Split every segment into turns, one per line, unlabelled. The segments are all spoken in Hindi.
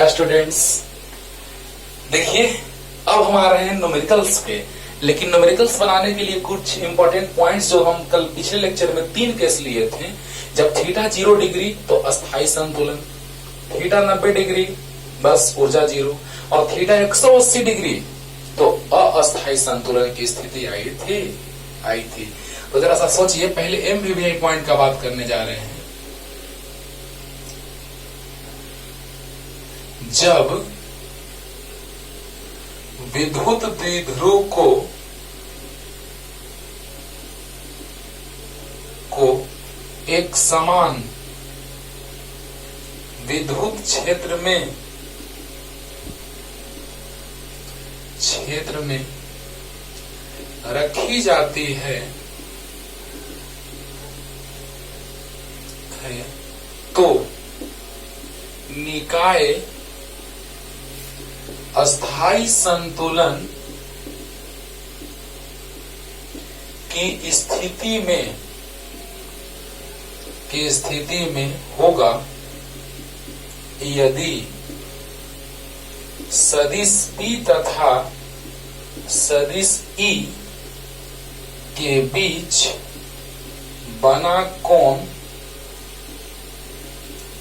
नमस्कार स्टूडेंट्स। देखिए अब हम आ रहे हैं न्यूमेरिकल्स पे, लेकिन न्यूमेरिकल्स बनाने के लिए कुछ इंपॉर्टेंट पॉइंट्स जो हम कल पिछले लेक्चर में 3 केस लिए थे। जब थीटा 0 डिग्री तो अस्थाई संतुलन, थीटा 90 डिग्री बस ऊर्जा 0, और थीटा 180 डिग्री तो अस्थाई संतुलन की स्थिति आई थी। तो जरा सा सोचिए, पहले एमवीवीआई पॉइंट का बात करने जा रहे हैं। जब विद्युत द्विध्रुव को एक समान विद्युत क्षेत्र में रखी जाती है तो निकाय अस्थाई संतुलन की स्थिति में होगा यदि सदिश P तथा सदिश E के बीच बना कोण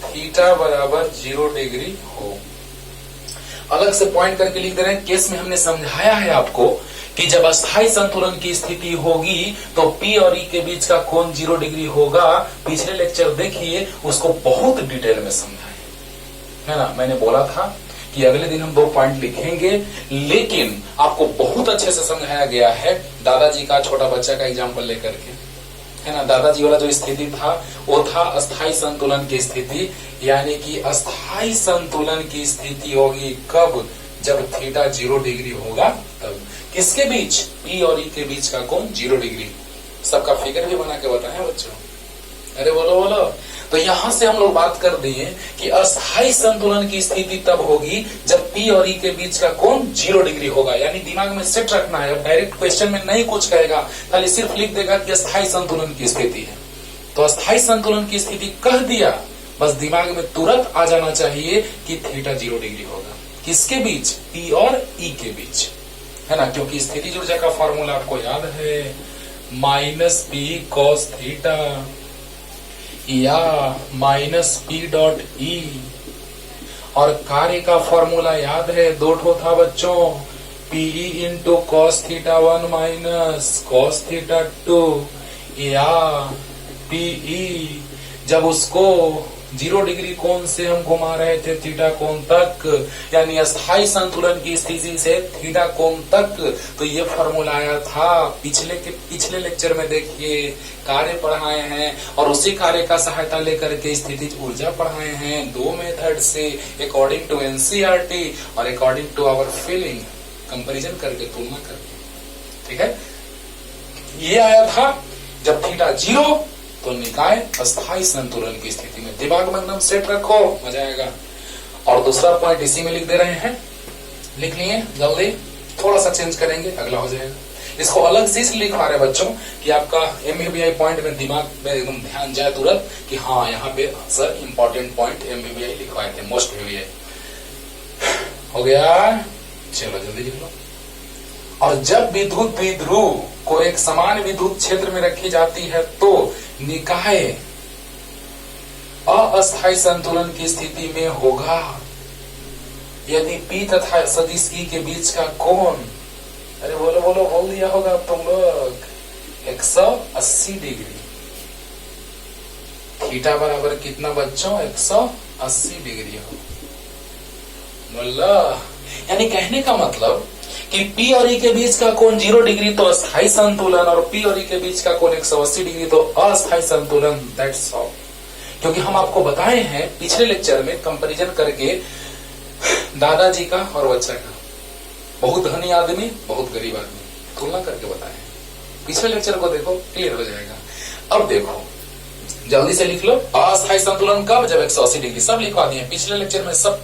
थीटा बराबर 0 डिग्री हो। अलग से पॉइंट करके लिख दे रहे हैं। केस में हमने समझाया है आपको कि जब अस्थाई संतुलन की स्थिति होगी तो P और E के बीच का कोण 0 डिग्री होगा। पिछले लेक्चर देखिए, उसको बहुत डिटेल में समझाए है ना। मैंने बोला था कि अगले दिन हम 2 पॉइंट लिखेंगे, लेकिन आपको बहुत अच्छे से समझाया गया है। दादाजी का छोटा बच्चा का एग्जाम्पल लेकर के, है ना। दादाजी वाला जो स्थिति था वो था अस्थाई संतुलन की स्थिति, यानी कि अस्थाई संतुलन की स्थिति होगी कब? जब थीटा 0 डिग्री होगा तब। किसके बीच? P और E के बीच का कोण 0 डिग्री। सबका फिगर भी बना के बताएं बच्चों। अरे बोलो। तो यहां से हम लोग बात कर दिए कि अस्थाई संतुलन की स्थिति तब होगी जब P और E के बीच का कोण 0 डिग्री होगा। यानी दिमाग में सेट रखना है। अब डायरेक्ट क्वेश्चन में नहीं कुछ कहेगा, खाली सिर्फ लिख देगा कि अस्थाई संतुलन की स्थिति है। तो अस्थाई संतुलन की स्थिति कह दिया, बस दिमाग में तुरंत आ जाना चाहिए कि थीटा 0 डिग्री होगा। किसके बीच? P और E के बीच, है ना। क्योंकि स्थिति ऊर्जा का फॉर्मूला आपको याद है, -P cos थीटा या -P डॉट E, और कार्य का फॉर्मूला याद है, 2 ठो था बच्चों, PE into cos theta 1 minus cos theta 2, या PE जब उसको 0 डिग्री कोण से हम घुमा रहे थे थीटा कोण तक, यानी अस्थाई संतुलन की स्थिति से थीटा कोण तक, तो ये फॉर्मूला आया था। पिछले लेक्चर में देखिए कार्य पढ़ाए हैं, और उसी कार्य का सहायता लेकर के स्थितिज ऊर्जा पढ़ाए हैं 2 मेथड से, अकॉर्डिंग टू एनसीईआरटी और according to our feeling, comparison करके, तुलना करके। ठीक है, ये आया था जब थीटा 0 तो निकाय अस्थाई संतुलन की स्थिति में। दिमाग में एकदम सेट रखो, मजा आएगा। और दूसरा पॉइंट इसी में लिख दे रहे हैं, लिख लिए जल्दी, थोड़ा सा चेंज करेंगे, अगला हो जाएगा। इसको अलग से इसलिए लिखवा रहे बच्चों कि आपका एमवीवीआई पॉइंट में दिमाग में एकदम ध्यान जाए तुरंत कि हाँ यहाँ पे सर इंपॉर्टेंट पॉइंट एमवीवीआई लिखवाए थे, मोस्ट वीवीआई हो गया। चलो जल्दी लिख लो। और जब विद्युत द्विध्रुव को एक समान विद्युत क्षेत्र में रखी जाती है तो निकाय अस्थाई संतुलन की स्थिति में होगा यदि P तथा सदिश E के बीच का कोण, अरे बोलो बोल दिया होगा तुम लोग, 180 डिग्री। थीटा बराबर कितना बच्चों? 180 डिग्री हो। बोला, यानी कहने का मतलब कि P और E के बीच का कोण 0 डिग्री तो अस्थाई संतुलन, और P और E के बीच का कोण 180 डिग्री तो अस्थाई संतुलन। That's all. क्योंकि हम आपको बताए हैं पिछले लेक्चर में कंपैरिजन करके दादाजी का और बच्चा का, बहुत धनी आदमी बहुत गरीब आदमी, तुलना करके बताए। पिछले लेक्चर को देखो, क्लियर हो जाएगा। अब देखो जल्दी से लिख लो, अस्थाई संतुलन कब? जब 180 डिग्री। सब लिखवा दिए पिछले लेक्चर में, सब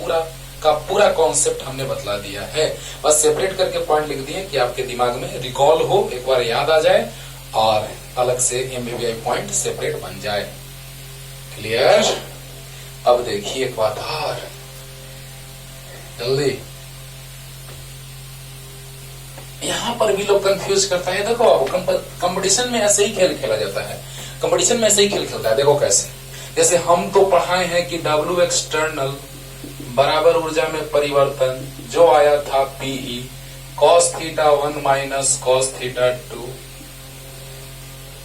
पूरा कॉन्सेप्ट हमने बतला दिया है। बस सेपरेट करके पॉइंट लिख दिए कि आपके दिमाग में रिकॉल हो, एक बार याद आ जाए, और अलग से एमवीवीआई पॉइंट सेपरेट बन जाए। क्लियर? अब देखिए एक बात और, जल्दी। यहां पर भी लोग कंफ्यूज करता है। देखो कंपटीशन में ऐसे ही खेल खेला जाता है, कंपटीशन में ऐसे ही खेल खेलता है। देखो कैसे, जैसे हम तो पढ़ाए हैं कि W एक्सटर्नल बराबर ऊर्जा में परिवर्तन जो आया था PE cos theta 1 minus cos theta 2।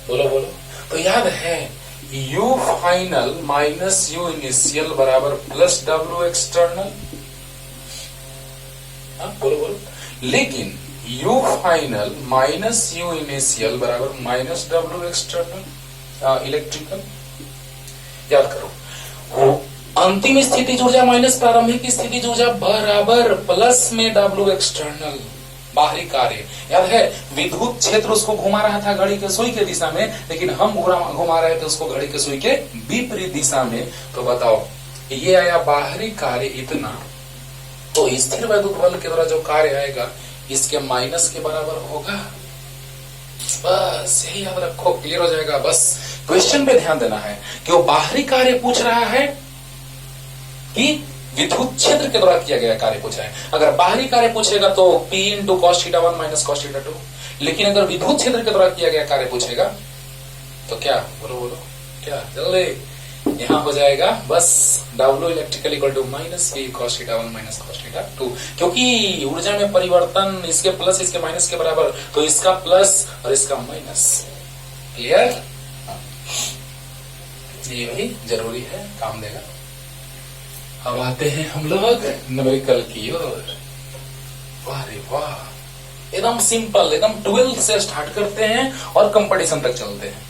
बोलो बोलो। तो याद है U final minus U initial बराबर प्लस W एक्सटर्नल। बोलो बोलो। लेकिन U final minus U initial बराबर माइनस W एक्सटर्नल इलेक्ट्रिकल। याद करो, अंतिम स्थिति ऊर्जा माइनस प्रारंभिक स्थिति ऊर्जा बराबर प्लस में W एक्सटर्नल बाहरी कार्य। याद है विद्युत क्षेत्र उसको घुमा रहा था घड़ी के सुई के दिशा में, लेकिन हम घुमा रहे थे उसको घड़ी के सुई के विपरीत दिशा में। तो बताओ ये आया बाहरी कार्य इतना, तो स्थिर वैद्युत बल के द्वारा जो कार्य आएगा इसके माइनस के बराबर होगा। बस यही याद रखो, क्लियर हो जाएगा। बस क्वेश्चन पे ध्यान देना है कि वो बाहरी कार्य पूछ रहा है कि विद्युत क्षेत्र के द्वारा किया गया कार्य पूछ रहा है। अगर बाहरी कार्य पूछेगा तो P into cos theta 1 minus cos theta 2। लेकिन अगर विद्युत क्षेत्र के द्वारा किया गया कार्य पूछेगा तो क्या, बोलो बोलो क्या, जल्दी। यहां हो जाएगा बस W electrical equal to minus P cos theta 1 minus cos theta 2। क्योंकि ऊर्जा में परिवर्तन इसके प्लस इसके माइनस के बराबर, तो इसका प्लस और इसका माइनस। क्लियर, ये भी जरूरी है, काम देगा। अब आते हैं हम लोग न्यूमेरिकल की ओर। वाह रे वाह, एकदम सिंपल, एकदम 12th से स्टार्ट करते हैं और कंपटीशन तक चलते हैं।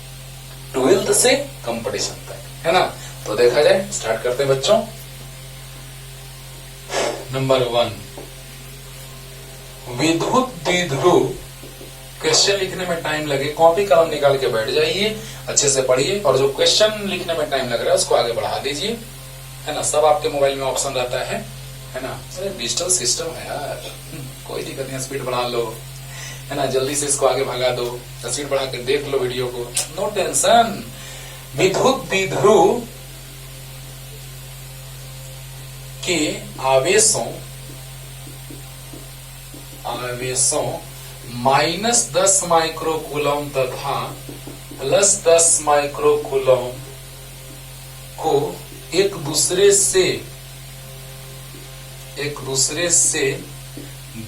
12th से कंपटीशन तक, है ना। तो देखा जाए, स्टार्ट करते हैं बच्चों। नंबर 1, विद्युत द्विध्रुव। क्वेश्चन लिखने में टाइम लगे, कॉपी कलम निकाल के बैठ जाइए, अच्छे से पढ़िए, और जो क्वेश्चन लिखने में टाइम लग रहा है उसको आगे बढ़ा दीजिए, है ना। सब आपके मोबाइल में ऑप्शन रहता है ना। अरे डिजिटल सिस्टम है यार, कोई दिक्कत नहीं, स्पीड बढ़ा लो, है ना। जल्दी से इसको आगे भगा दो, स्पीड बढ़ा के देख लो वीडियो को, नो टेंशन। विद्युत द्विध्रुव के आवेशों माइनस 10 माइक्रोकूलम तथा प्लस 10 माइक्रोकूलम को एक दूसरे से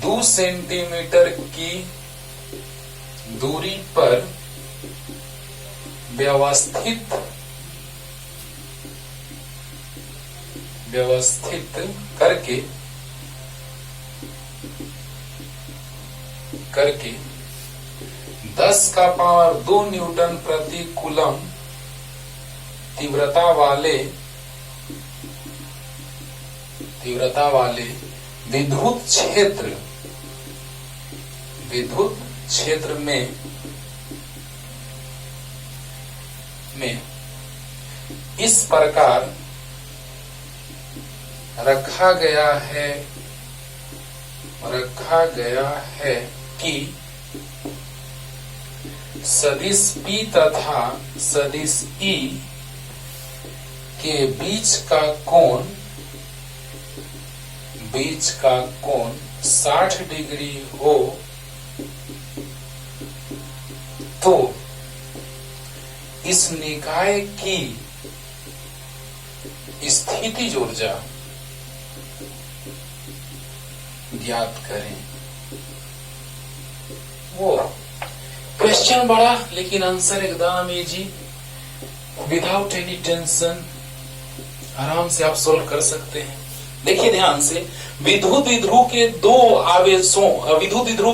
2 सेंटीमीटर की दूरी पर व्यवस्थित करके 10 का पावर 2 न्यूटन प्रति कूलम तीव्रता वाले विद्युत क्षेत्र में इस प्रकार रखा गया है कि सदिश P तथा सदिश E के बीच का कोण 60 डिग्री हो तो इस निकाय की स्थितिज ऊर्जा ज्ञात करें। वो क्वेश्चन बड़ा, लेकिन आंसर एकदम इजी, विदाउट एनी टेंशन, आराम से आप सोल्व कर सकते हैं। देखिए ध्यान से, विद्युत द्विध्रुव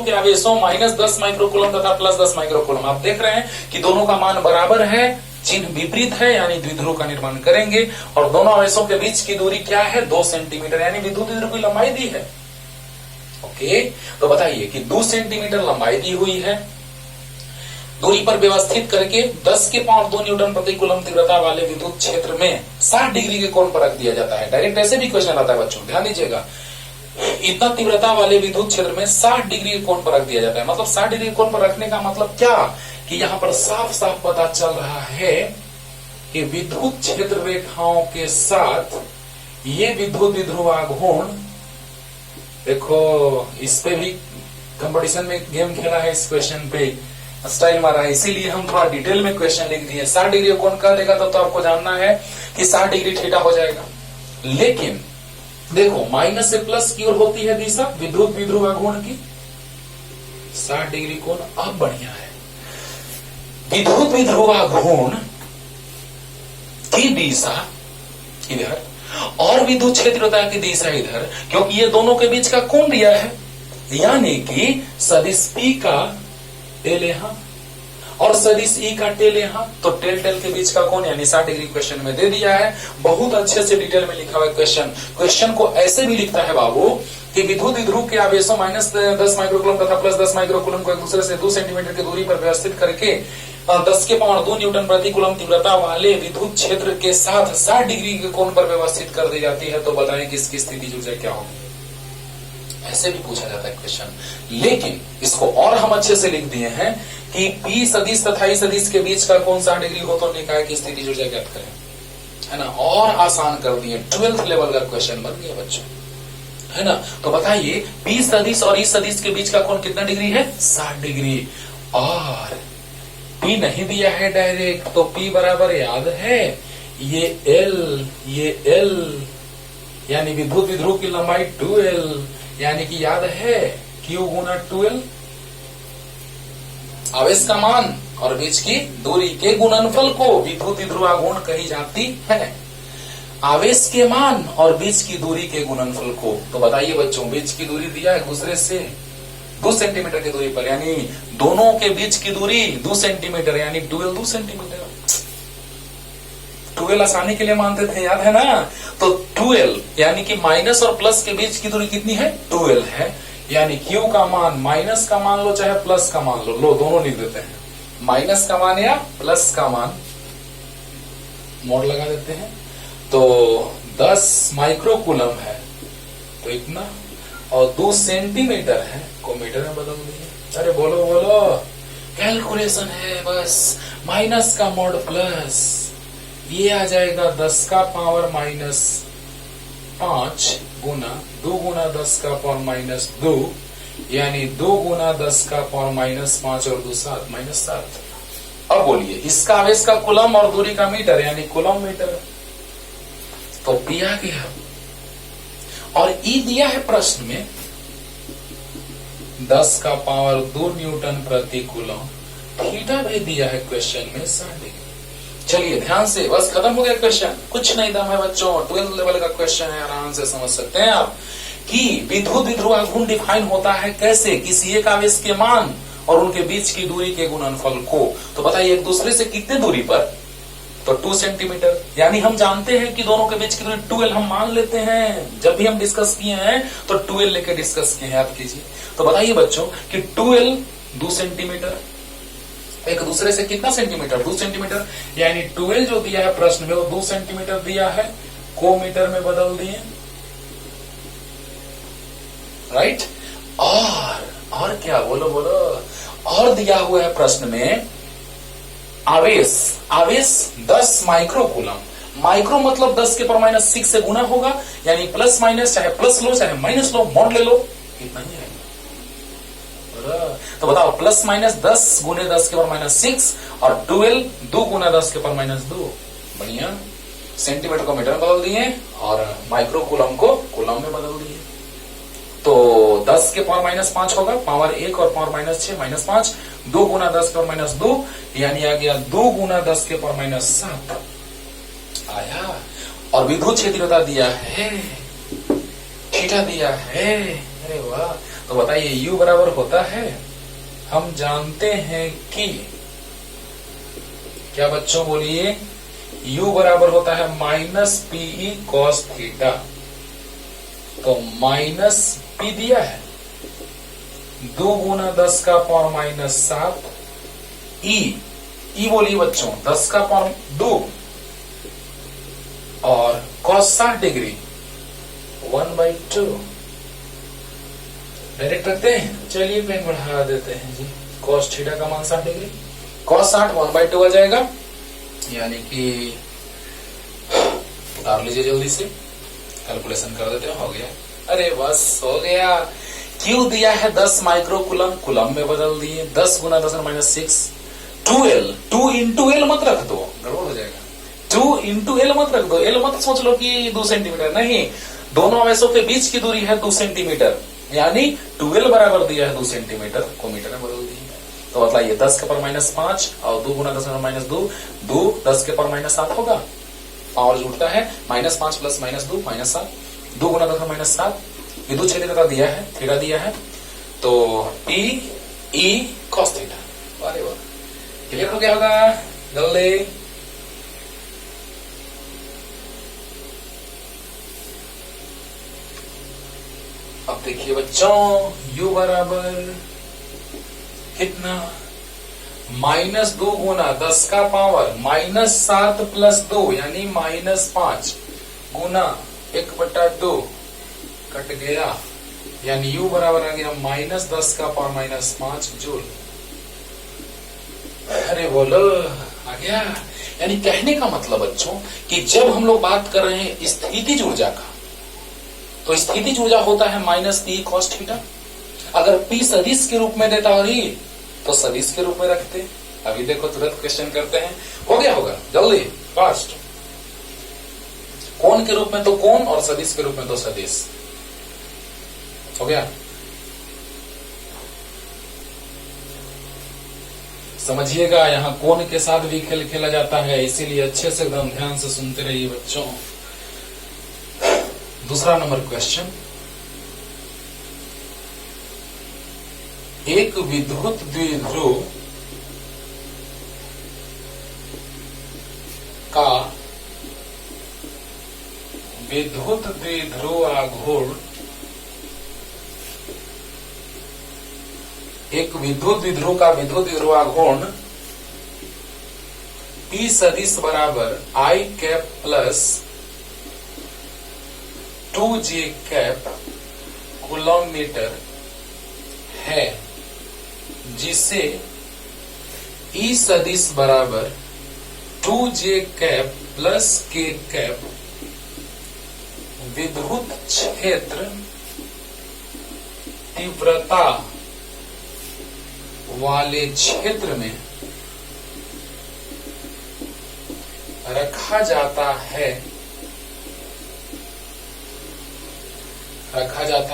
के आवेशों माइनस 10 माइक्रोकूलम तथा प्लस 10 माइक्रोकूलम। आप देख रहे हैं कि दोनों का मान बराबर है, चिन्ह विपरीत है, यानी द्विध्रुव का निर्माण करेंगे। और दोनों आवेशों के बीच की दूरी क्या है, 2 सेंटीमीटर, यानी विद्युत द्विध्रुव की लंबाई दी है। ओके, तो बताइए कि 2 सेंटीमीटर लंबाई दी हुई है, दूरी पर व्यवस्थित करके 10 के पावर 2 न्यूटन प्रति कूलम तीव्रता वाले विद्युत क्षेत्र में 60 डिग्री के कोण पर रख दिया जाता है। डायरेक्ट ऐसे भी क्वेश्चन आता है बच्चों, ध्यान दीजिएगा। इतना तीव्रता वाले विद्युत क्षेत्र में 60 डिग्री के कोण पर रख दिया जाता है। मतलब 60 डिग्री कोण पर रखने का मतलब क्या, कि यहाँ पर साफ साफ पता चल रहा है कि विद्युत क्षेत्र रेखाओं के साथ ये विद्युत द्विध्रुव आघूर्ण देखो इस पे भी कंपटीशन में गेम खेला है, इस क्वेश्चन पे स्टाइल मारा है, इसीलिए हम थोड़ा डिटेल में क्वेश्चन लिख दिए। 60 डिग्री कौन कर देगा तो आपको जानना है कि 60 डिग्री थीटा हो जाएगा। लेकिन देखो माइनस से प्लस की ओर होती है दिशा विद्युत विध्रुव आघूर्ण की, 60 डिग्री कोण अब बढ़िया है। विद्युत विध्रुव आघूर्ण की दिशा इधर और विद्युत क्षेत्रता की दिशा इधर, क्योंकि ये दोनों के बीच का कोण दिया है, यानी कि सदिश P का टेल यहां और सदिश E का टेल यहां, तो टेल टेल के बीच का कोण यानी 60 डिग्री क्वेश्चन में दे दिया है। बहुत अच्छे से डिटेल में लिखा हुआ है क्वेश्चन को ऐसे भी लिखता है बाबू कि विद्युत विध्रुव के आवेशों -10 माइक्रोकूलम तथा +10 माइक्रोकूलम को एक दूसरे से 2 सेंटीमीटर की दूरी पर व्यवस्थित करके 10⁻² न्यूटन प्रति कूलम तीव्रता वाले विद्युत क्षेत्र के साथ 60 डिग्री के कोण पर व्यवस्थित कर दी जाती है, तो बताएं कि इसकी स्थिति ऊर्जा क्या होगी। ऐसे भी पूछा जाता है क्वेश्चन, लेकिन इसको और हम अच्छे से लिख दिए हैं कि P सदिश तथा E सदिश के बीच का कोण 60 डिग्री हो तो निकाय की स्थिति ऊर्जा ज्ञात करें, है ना। और आसान कर दिए, 12th लेवल का क्वेश्चन बन गया बच्चों, है ना। तो बताइए P सदिश और E सदिश के बीच का कोण कितना डिग्री है, 60 डिग्री। और P नहीं दिया है डायरेक्ट, तो P बराबर याद है ये L यानी विद्युत विध्रुव की लंबाई 2L, यानी कि याद है Q गुना 2L आवेश का मान और बीच की दूरी के गुणनफल को विद्युत विध्रुव आघूर्ण कही जाती है। आवेश के मान और बीच की दूरी के गुणनफल को, तो बताइए बच्चों बीच की दूरी दिया है दूसरे से 2 सेंटीमीटर की दूरी पर, यानी दोनों के बीच की दूरी 2 सेंटीमीटर यानी 2L 2 सेंटीमीटर। 2L आसानी के लिए मानते थे, याद है ना। तो 2L यानी कि माइनस और प्लस के बीच की दूरी कितनी है, 2L है, यानी Q का मान माइनस का मान लो चाहे प्लस का मान लो, दोनों लिख देते हैं, माइनस का मान या प्लस का मान मोड़ लगा देते हैं। तो 10 माइक्रोकूलम है तो इतना, और 2 सेंटीमीटर है को मीटर में बदल दिए। अरे बोलो बोलो, कैलकुलेशन है बस, माइनस का मोड प्लस, ये आ जाएगा 10 का पावर -5 गुना 2 गुना 10 का पावर -2, यानी 2 गुना 10 का पावर -5 और 2 7 -7। अब बोलिए इसका आवेश का कूलम और दूरी का मीटर यानी कूलम मीटर, तो P आ गया। और E दिया है प्रश्न में 10 का पावर 2 न्यूटन प्रति कूलम, थीटा भी दिया है क्वेश्चन में 60 डिग्री। चलिए ध्यान से, बस खत्म हो गया क्वेश्चन, कुछ नहीं दम है बच्चों, 12th लेवल का क्वेश्चन है, आराम से समझ सकते हैं आप कि विद्युत विध्रुव आघूर्ण डिफाइन होता है कैसे, किसी एक आवेश के मान और उनके बीच की दूरी के गुणनफल को। तो बताइए एक दूसरे से कितने दूरी पर, तो 2 सेंटीमीटर, यानी हम जानते हैं कि दोनों के बीच की दूरी 2L हम मान लेते हैं, जब भी हम डिस्कस किए हैं तो 2L लेके डिस्कस किए हैं, याद कीजिए। तो बताइए बच्चों कि 2L 2 सेंटीमीटर, एक दूसरे से कितना सेंटीमीटर, 2 सेंटीमीटर, यानी 2L जो दिया है प्रश्न में वो 2 सेंटीमीटर दिया है, को मीटर में बदल दिए, राइट। और क्या, बोलो बोलो, और दिया हुआ है प्रश्न में आवेश 10 माइक्रोकूलम, माइक्रो मतलब 10 के पावर -6 से गुना होगा, यानी प्लस माइनस, चाहे प्लस लो चाहे माइनस लो, मोड ले लो, इतना ही है। तो बताओ प्लस माइनस 10 गुने 10 के पावर -6 और 2L 2 गुना 10 के पावर -2, बढ़िया। सेंटीमीटर को मीटर में बदल दिए और माइक्रोकूलम को कूलम में बदल दिए। तो 10 के पावर -5 होगा, पावर 1 और पावर -6 -5, 2 गुना 10 के पावर -2, यानी आ गया 2 गुना 10 के पावर -7 आया। और विद्युत क्षेत्रता दिया है, थीटा दिया है, अरे वाह। तो बताइए U बराबर होता है, हम जानते हैं कि क्या बच्चों, बोलिए U बराबर होता है -PE cos थीटा। तो -P दिया है, 2 गुना 10 का पावर -7, E बोलिए बच्चों 10 का पावर 2 और cos 60 डिग्री 1/2। डायरेक्ट रखते हैं, चलिए पेन बढ़ा देते हैं जी। cos थीटा का मान 60 डिग्री, cos 60 1/2 आ जाएगा, यानी कि उतार लीजिए जल्दी से, कैलकुलेशन कर देते हैं, हो गया। अरे बस हो गया। क्यू दिया है 10 माइक्रो कुलम, कुलम में बदल दिए, 10 गुना 10⁻6 2L, 2 इंटू एल मत रख दो, गड़बड़ हो जाएगा। 2 इंटू एल मत रख दो, एल मत सोच लो कि 2 सेंटीमीटर, नहीं, दोनों आवेशों के बीच की दूरी है 2 सेंटीमीटर, यानी 2L बराबर दिया है 2 सेंटीमीटर को मीटर में बदल दिए। तो बताइए 10 के पावर -5 और 2 गुना 10⁻2, 2 10 के पावर -7 होगा, पावर जुड़ता है, -5 प्लस -2 -7, 2 गुना 10⁻7, विद्युत क्षेत्र दिया है, थीटा दिया है, तो P E cos थीटा। अरे वाह, क्लियर हो गया होगा जल्दी। अब देखिए बच्चों, U बराबर कितना, -2 गुना 10 का पावर -7 प्लस 2 यानी -5 गुना 1/2 कट गया, यानी U बराबर आ गया -10 का पावर -5 जूल। अरे बोलो, आ गया। यानी कहने का मतलब बच्चों कि जब हम लोग बात कर रहे हैं स्थितिज ऊर्जा का, तो स्थितिज ऊर्जा होता है -P cos थीटा। अगर P सदिश के रूप में देता और E तो सदिश के रूप में रखते। अभी देखो तुरंत क्वेश्चन करते हैं, हो गया होगा जल्दी फास्ट। कोण के रूप में तो कोण और सदिश के रूप में तो सदिश, हो गया। समझिएगा, यहाँ कोण के साथ भी खेल खेला जाता है, इसीलिए अच्छे से एकदम ध्यान से सुनते रहिए बच्चों। दूसरा नंबर क्वेश्चन, एक विद्युत द्विध्रुव का विद्युत द्विध्रुव आघूर्ण, एक विद्युत द्विध्रुव का विद्युत द्विध्रुव आघूर्ण P सदिश बराबर I cap plus 2J cap coulomb metre है, जिसे E सदिश बराबर 2J cap plus K cap विद्युत क्षेत्र तीव्रता वाले क्षेत्र में रखा जाता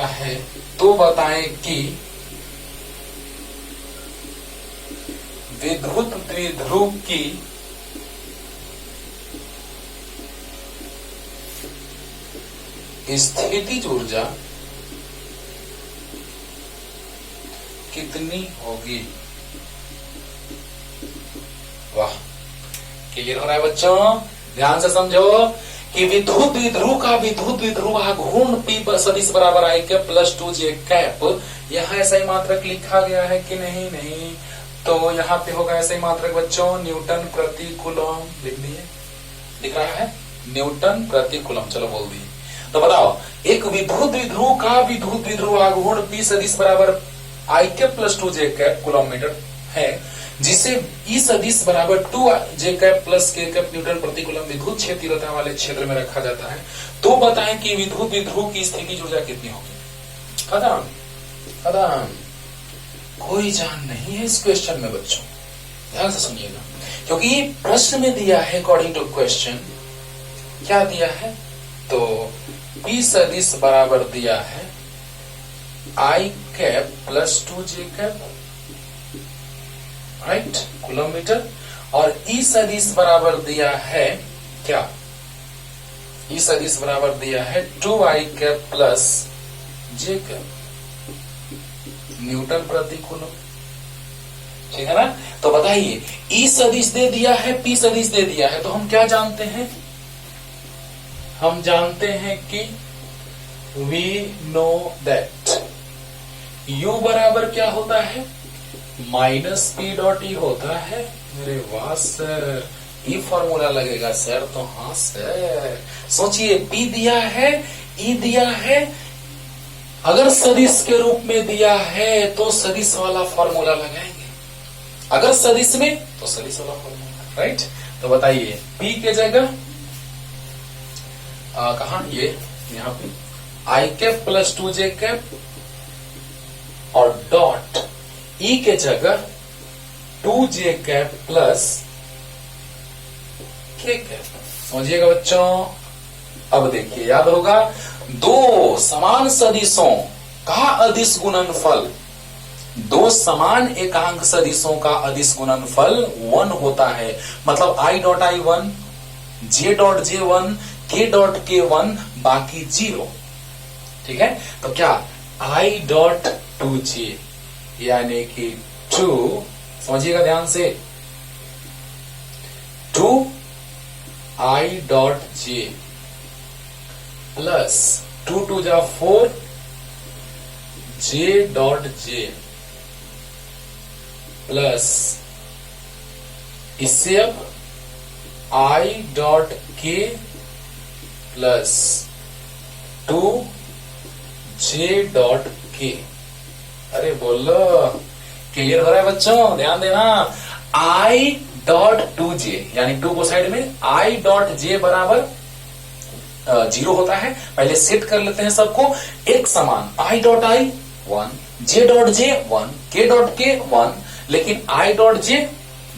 है, तो बताएं कि विद्युत द्विध्रुव की स्थितिज ऊर्जा कितनी होगी। वाह, क्लियर हो रहा है बच्चों, ध्यान से समझो कि विद्युत द्विध्रुव का विद्युत द्विध्रुव आघूर्ण P सदिश बराबर I cap plus 2J cap, यहाँ ऐसा ही मात्रक लिखा गया है कि नहीं, नहीं, तो यहाँ पे होगा ऐसा ही मात्रक बच्चों, न्यूटन प्रति कूलम लिख दिए, दिख रहा है न्यूटन प्रति कूलम, चलो बोल दिए। तो बताओ, एक विद्युत द्विध्रुव का विद्युत द्विध्रुव आघूर्ण P सदिश बराबर I cap plus 2J cap coulomb metre है, जिसे E सदिश बराबर 2J cap plus K cap newton प्रति कूलम विद्युत क्षेत्र तीव्रता वाले क्षेत्र में रखा जाता है, तो बताएं कि विद्युत द्विध्रुव की स्थितिज ऊर्जा कितनी होगी। खत्म खत्म, कोई जान नहीं है इस क्वेश्चन में बच्चों, ध्यान से सुनिएगा, क्योंकि प्रश्न में दिया है अकॉर्डिंग टू क्वेश्चन, क्या दिया है, तो P सदिश बराबर दिया है I cap plus 2J cap, right, coulomb metre, और E सदिश बराबर दिया है क्या, E सदिश बराबर दिया है 2I cap plus J cap newton प्रति कूलम, ठीक है ना। तो बताइए, E सदिश दे दिया है, P सदिश दे दिया है, तो हम क्या जानते हैं, हम जानते हैं कि we know that U बराबर क्या होता है, -P डॉट E होता है। अरे वाह सर, E फॉर्मूला लगेगा सर, तो हाँ सर, सोचिए P दिया है, E दिया है, अगर सदिश के रूप में दिया है तो सदिश वाला फॉर्मूला लगाएंगे, अगर सदिश में तो सदिश वाला फॉर्मूला, राइट। तो बताइए P के जगह कहा, ये यहाँ पे आई कैप प्लस 2j कैप और डॉट ई के जगह 2j cap plus k cap. समझिएगा बच्चों। अब देखिए, याद होगा, दो समान सदिशों का अदिश गुणनफल, दो समान एकांक सदिशों का अदिश गुणनफल 1 होता है। मतलब i dot i 1, j dot j 1, k dot k 1, बाकी 0। ठीक है, तो क्या i डॉट 2j यानी कि 2, समझिएगा ध्यान से, 2 i डॉट j प्लस 2 2 जा 4 j डॉट j प्लस इससे अब i dot k plus 2 j dot k। अरे बोलो, क्लियर हो रहा है बच्चों? ध्यान देना, i डॉट 2j यानी 2 को साइड में, i डॉट j बराबर 0 होता है। पहले सेट कर लेते हैं सबको एक समान, i dot i 1, j dot j 1, k dot k 1, लेकिन i dot j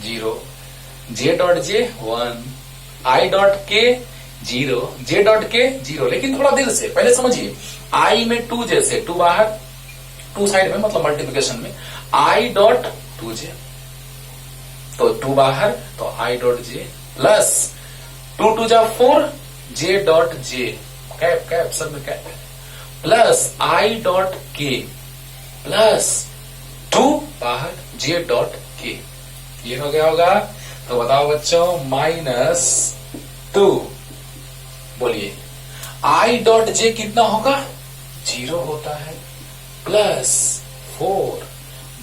0, j dot j 1, i dot k 0, j dot k 0। लेकिन थोड़ा दिल से पहले समझिए, i में 2 जैसे 2 बाहर, 2 साइड में, मतलब मल्टीप्लिकेशन में i डॉट 2j, तो 2 बाहर, तो i डॉट j प्लस 2 2 जा 4 j dot j, cap cap सब में cap, plus i dot k plus 2 बाहर j डॉट k। ये हो गया होगा? तो बताओ बच्चों, -2, बोलिए i डॉट j कितना होगा? 0 होता है, plus 4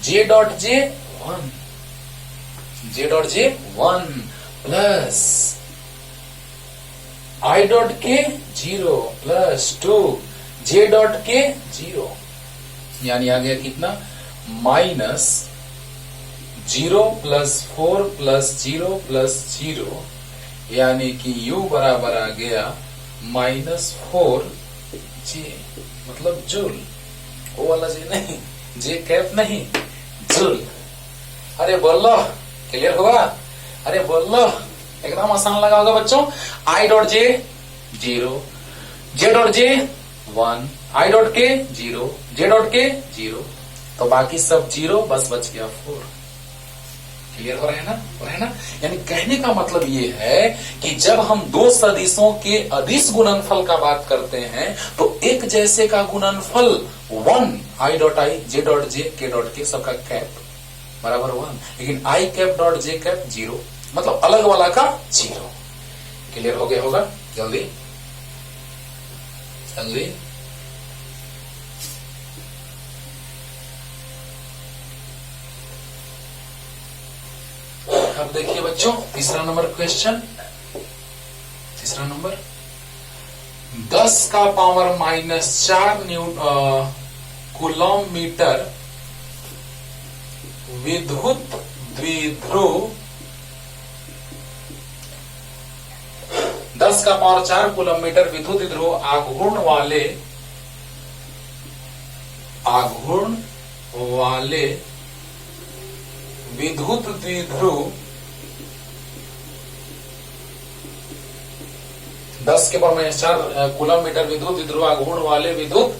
j dot j 1, j dot j 1 plus i dot k 0 plus 2 j dot k 0, यानी आ गया कितना? -0 प्लस 4 प्लस 0 प्लस 0, यानी कि u बराबर आ गया -4j, मतलब जूल। वो वाला j नहीं, j कैप नहीं, जूल। अरे बोलो, क्लियर हुआ? अरे बोलो, एकदम आसान लगा होगा बच्चों। i dot j 0, j dot j 1, i dot k 0, j dot k 0, तो बाकी सब 0, बस बच गया 4। क्लियर हो रहा है ना? हो रहा है ना? यानी कहने का मतलब ये है कि जब हम दो सदिशों के अदिश गुणनफल का बात करते हैं तो एक जैसे का गुणनफल 1, i dot i, j dot j, k dot k सबका कैप बराबर 1, लेकिन i cap dot j cap 0, मतलब अलग वाला का 0। क्लियर हो गया होगा? जल्दी जल्दी। अब देखिए बच्चों, तीसरा नंबर क्वेश्चन, तीसरा नंबर, 10 का पावर -4 कूलम मीटर विद्युत द्विध्रुव, 10 का पावर 4 कूलम मीटर विद्युत द्विध्रुव आघूर्ण वाले विद्युत द्विध्रुव, 10 के पावर -4 कूलम मीटर विद्युत द्विध्रुव आघूर्ण वाले विद्युत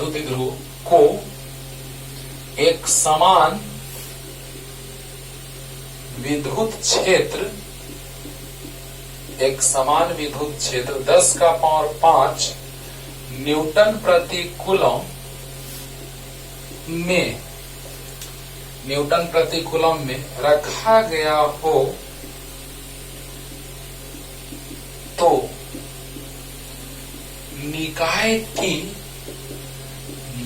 द्विध्रुव को एक समान विद्युत क्षेत्र, 10 का पावर 5 न्यूटन प्रति कूलम में रखा गया हो तो निकाय की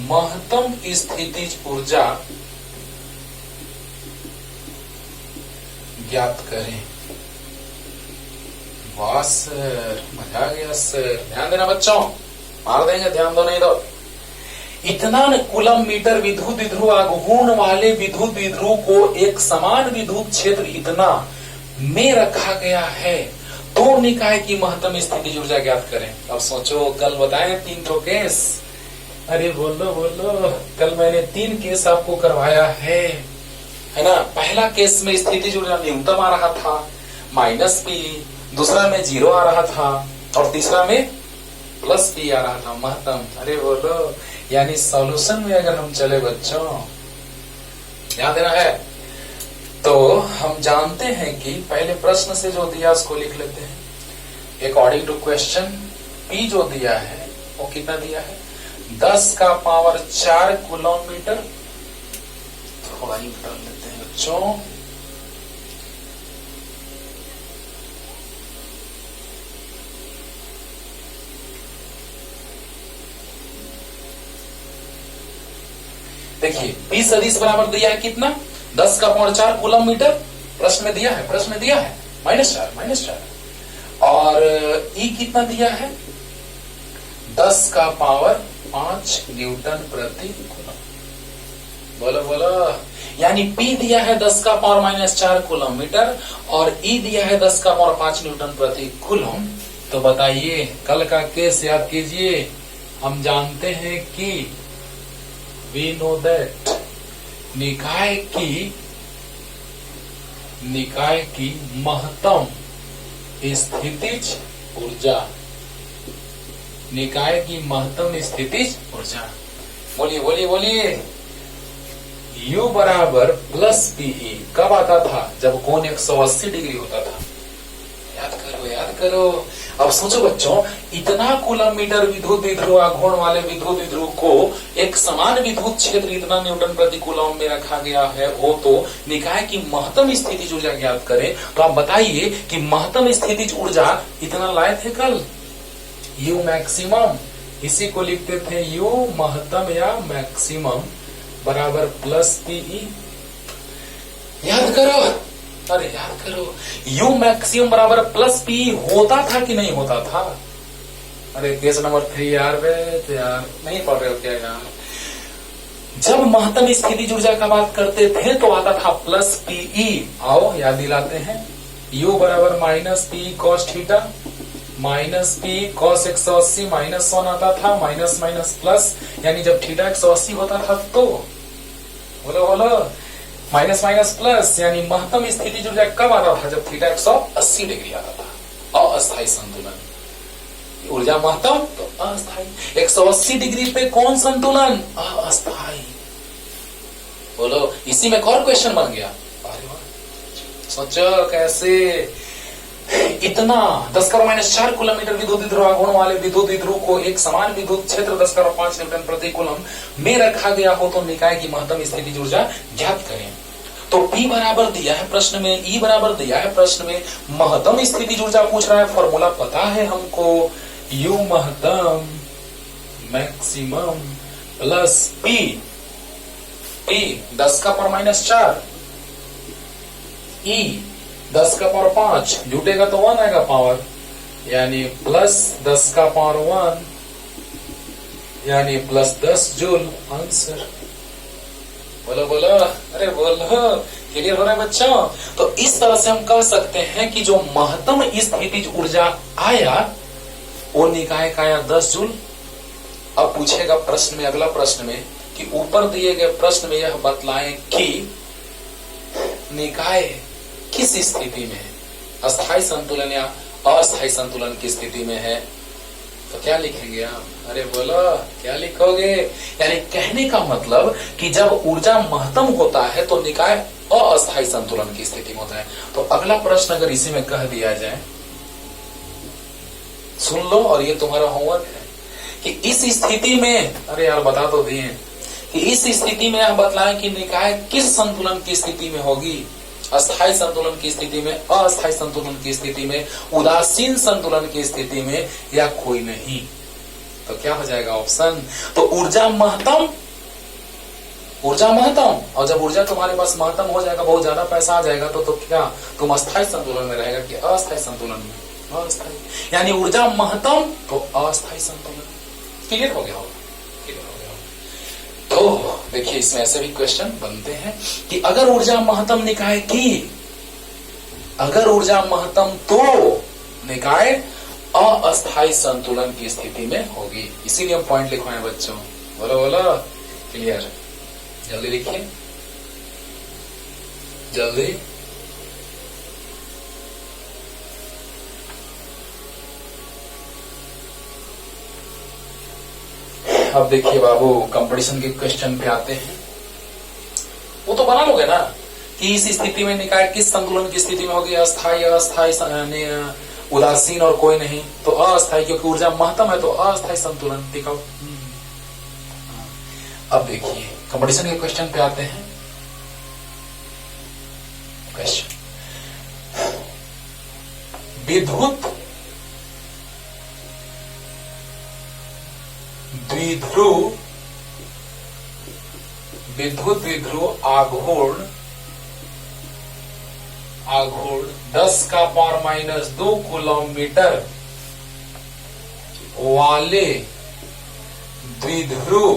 महत्तम स्थितिज ऊर्जा ज्ञात करें। वाह सर, मजा आ गया सर। ध्यान देना बच्चों, मार देंगे, ध्यान दो नहीं दो। इतना कूलम मीटर विद्युत द्विध्रुव आघूर्ण वाले विद्युत द्विध्रुव को एक समान विद्युत क्षेत्र इतना में रखा गया है दो निकाय की महत्तम स्थितिज ऊर्जा ज्ञात करें। अब सोचो, कल बताए 3 तो केस, अरे बोलो बोलो, कल मैंने 3 केस आपको करवाया है ना। पहला केस में स्थितिज ऊर्जा न्यूनतम आ रहा था -P, दूसरा में 0 आ रहा था और तीसरा में +P आ रहा था महत्तम। अरे बोलो, यानी सॉल्यूशन में अगर हम चले बच्चों, ध्यान देना है, तो हम जानते हैं कि पहले प्रश्न से जो दिया उसको लिख लेते हैं। अकॉर्डिंग टू क्वेश्चन P जो दिया है वो कितना दिया है, 10 का पावर 4 कूलम-मीटर। थोड़ा ही कर लेते हैं बच्चों, देखिए P सदिश बराबर दिया है कितना, 10 का पावर 4 कूलम-मीटर। प्रश्न में दिया है, -4 और E कितना दिया है, 10 का पावर 5 न्यूटन प्रति कूलम। बोलो बोलो, यानी P दिया है 10 का पावर -4 कूलम-मीटर और E दिया है 10 का पावर 5 न्यूटन प्रति कूलम। तो बताइए, कल का केस याद कीजिए। हम जानते हैं कि we know that निकाय की महत्तम स्थितिज ऊर्जा, निकाय की महत्तम स्थितिज ऊर्जा, बोलिए बोलिए बोलिए, U बराबर +PE कब आता था, जब कोण 180 डिग्री होता था। याद करो याद करो। अब सोचो बच्चों, इतना कूलम-मीटर विद्युत द्विध्रुव आघूर्ण वाले विद्युत द्विध्रुव को एक समान विद्युत क्षेत्र इतना न्यूटन प्रति कूलम में रखा गया है, वो तो निकाय की महत्तम स्थितिज ऊर्जा ज्ञात करें। तो आप बताइए कि महत्तम स्थितिज ऊर्जा इतना लाए थे कल, U मैक्सिमम, इसी को लिखते थे U महत्तम या मैक्सिमम बराबर +PE। याद करो, अरे याद करो, U मैक्सिमम बराबर +PE होता था कि नहीं होता था। अरे केस नंबर 3 यार, वे यार नहीं पढ़ रहे हो क्या यार। जब महत्तम स्थितिज ऊर्जा का बात करते थे तो आता था +PE। आओ याद दिलाते हैं, U बराबर -P cos theta, -P cos 180 -1 आता था, माइनस माइनस प्लस, यानी जब थीटा 180 होता था तो बोलो बोलो, माइनस माइनस प्लस, यानी महत्तम स्थितिज ऊर्जा कब आता था, जब थीटा 180 डिग्री आता था। अस्थायी संतुलन, ऊर्जा महत्तम तो अस्थायी। 180 डिग्री पे कौन संतुलन, अस्थायी। बोलो, इसी में एक और क्वेश्चन बन गया। अरे वाह, सोचो कैसे, इतना 10 का पावर -4 कूलम-मीटर विद्युत द्विध्रुव आघूर्ण वाले विद्युत द्विध्रुव को एक समान विद्युत क्षेत्र 10 का पावर 5 न्यूटन प्रति कूलम में रखा गया हो तो निकाय की महत्तम स्थितिज ऊर्जा ज्ञात करें। तो P बराबर दिया है प्रश्न में, E बराबर दिया है प्रश्न में, महत्तम स्थितिज ऊर्जा पूछ रहा है, फॉर्मूला पता है हमको, U महत्तम मैक्सिमम प्लस P 10 का पावर -4, E 10 का पावर 5, जुटेगा तो 1 आएगा पावर, यानी +10 का पावर 1, यानी +10 जूल आंसर। बोलो बोलो, अरे बोलो, क्लियर हो रहा है बच्चों। तो इस तरह से हम कह सकते हैं कि जो महत्तम स्थितिज ऊर्जा आया वो निकाय का आया 10 जूल। अब पूछेगा प्रश्न में, अगला प्रश्न में, कि ऊपर दिए गए प्रश्न में यह बतलाएं कि निकाय किस स्थिति में है, अस्थायी संतुलन या अस्थायी संतुलन की स्थिति में है। तो क्या लिखेंगे आप, अरे बोलो क्या लिखोगे। यानी कहने का मतलब कि जब ऊर्जा महत्तम होता है तो निकाय अस्थायी संतुलन की स्थिति में होता है। तो अगला प्रश्न अगर इसी में कह दिया जाए, सुन लो और ये तुम्हारा होमवर्क है, कि इस स्थिति में, अरे यार बता तो दिए, कि इस स्थिति में यह बतलाएं कि निकाय किस संतुलन की स्थिति में होगी, अस्थायी संतुलन की स्थिति में, अस्थायी संतुलन की स्थिति में, उदासीन संतुलन की स्थिति में, या कोई नहीं। तो क्या हो जाएगा ऑप्शन, तो ऊर्जा महत्तम, और जब ऊर्जा तुम्हारे पास महत्तम हो जाएगा, बहुत ज्यादा पैसा आ जाएगा, तो क्या तुम अस्थायी संतुलन में रहेगा कि अस्थायी संतुलन में, अस्थायी, यानी ऊर्जा महत्तम तो अस्थायी संतुलन। क्लियर हो गया होगा, क्लियर हो गया होगा। तो देखिए इसमें ऐसे भी क्वेश्चन बनते हैं कि अगर ऊर्जा महत्तम निकाय की, अगर ऊर्जा महत्तम तो निकाय अस्थाई संतुलन की स्थिति में होगी। इसीलिए हम पॉइंट लिखवाए बच्चों। बोलो बोलो, क्लियर? जल्दी लिखिए, जल्दी। अब देखिए बाबू, कंपटीशन के क्वेश्चन पे आते हैं। वो तो बना लोगे ना कि इस स्थिति में निकाय किस संतुलन की स्थिति में होगी? अस्थाई, अस्थाई, उदासीन और कोई नहीं, तो अस्थाई, क्योंकि ऊर्जा महत्तम है तो अस्थाई संतुलन। दिखाओ। अब देखिए कंपटीशन के क्वेश्चन पे आते हैं। क्वेश्चन, विद्युत द्विध्रुव आघूर्ण 10 का पावर माइनस 2 किलोमीटर वाले द्विध्रुव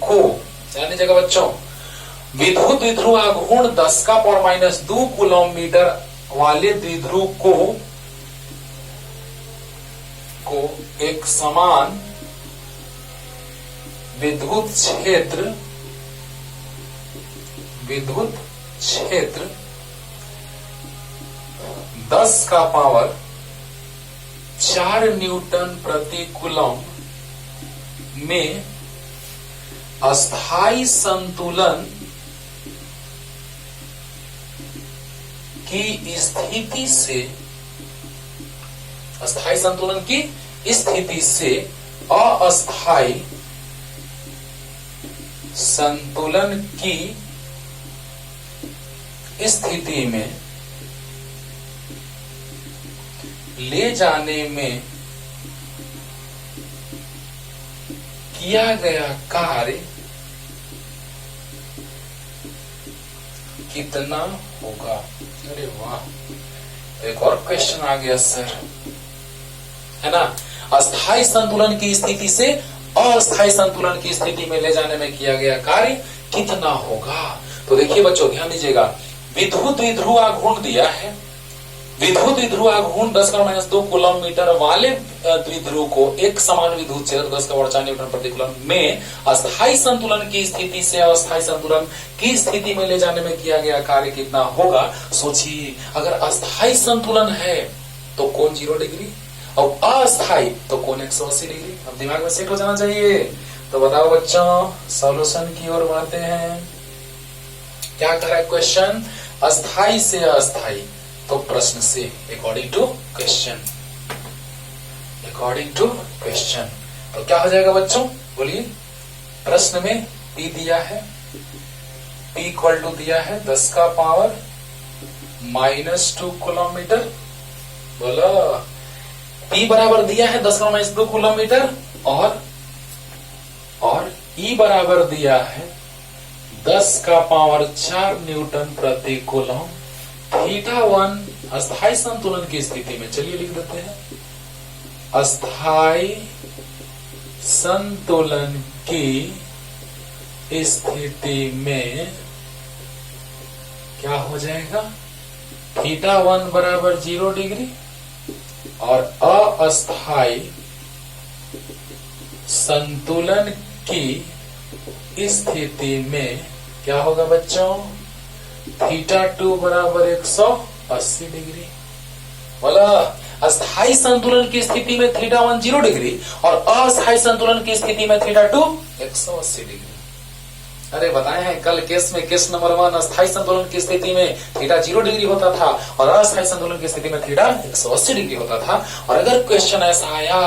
को, जाने जगह बच्चों, विद्युत द्विध्रुव आघूर्ण 10 का पावर माइनस 2 किलोमीटर वाले द्विध्रुव को एक समान विद्युत क्षेत्र 10 का पावर 4 न्यूटन प्रति कूलम में अस्थाई संतुलन की स्थिति से, अस्थाई संतुलन की स्थिति से अस्थाई संतुलन की स्थिति में ले जाने में किया गया कार्य कितना होगा? अरे वाह, एक और क्वेश्चन आ गया सर, है ना। अस्थाई संतुलन की स्थिति से अस्थाई संतुलन की स्थिति में ले जाने में किया गया कार्य कितना होगा? तो देखिए बच्चों, ध्यान दीजिएगा। विद्युत द्विध्रुव आघूर्ण दिया है। विद्युत द्विध्रुव आघूर्ण 10 का माइनस 2 किलोमीटर वाले द्विध्रुव को एक समान विद्युत क्षेत्र 10 का 4 न्यूटन प्रति कूलम में अस्थाई संतुलन की स्थिति से अस्थाई संतुलन की स्थिति में ले जाने में किया गया कार्य कितना होगा? सोचिए, अगर अस्थाई संतुलन है तो कोण 0 डिग्री और अस्थाई तो कोण 180 डिग्री। अब दिमाग में सेट हो जाना चाहिए। तो बताओ बच्चों, सॉल्यूशन की ओर बढ़ते हैं। क्या कह रहा है क्वेश्चन? अस्थाई से अस्थाई, तो प्रश्न से अकॉर्डिंग टू क्वेश्चन, तो क्या हो जाएगा बच्चों? बोलिए। प्रश्न में P दिया है, P इक्वल टू दिया है 10 का पावर माइनस 2 किलोमीटर। बोलो, P बराबर दिया है 10 का माइनस 2 किलोमीटर और E बराबर दिया है 10 का पावर 4 न्यूटन प्रति कूलम। θ1 अस्थाई संतुलन की स्थिति में, चलिए लिख देते हैं, अस्थाई संतुलन की स्थिति में क्या हो जाएगा? θ1 बराबर 0 डिग्री और अस्थाई संतुलन की स्थिति में क्या होगा बच्चों? θ2 बराबर 180 डिग्री। बोला, अस्थाई संतुलन की स्थिति में θ1 0 डिग्री और अस्थाई संतुलन की स्थिति में θ2 180 डिग्री। अरे बताए हैं कल केस में, केस नंबर 1 अस्थाई संतुलन की स्थिति में θ 0 डिग्री होता था और अस्थाई संतुलन की स्थिति में θ 180 डिग्री होता था। और अगर क्वेश्चन ऐसा आया,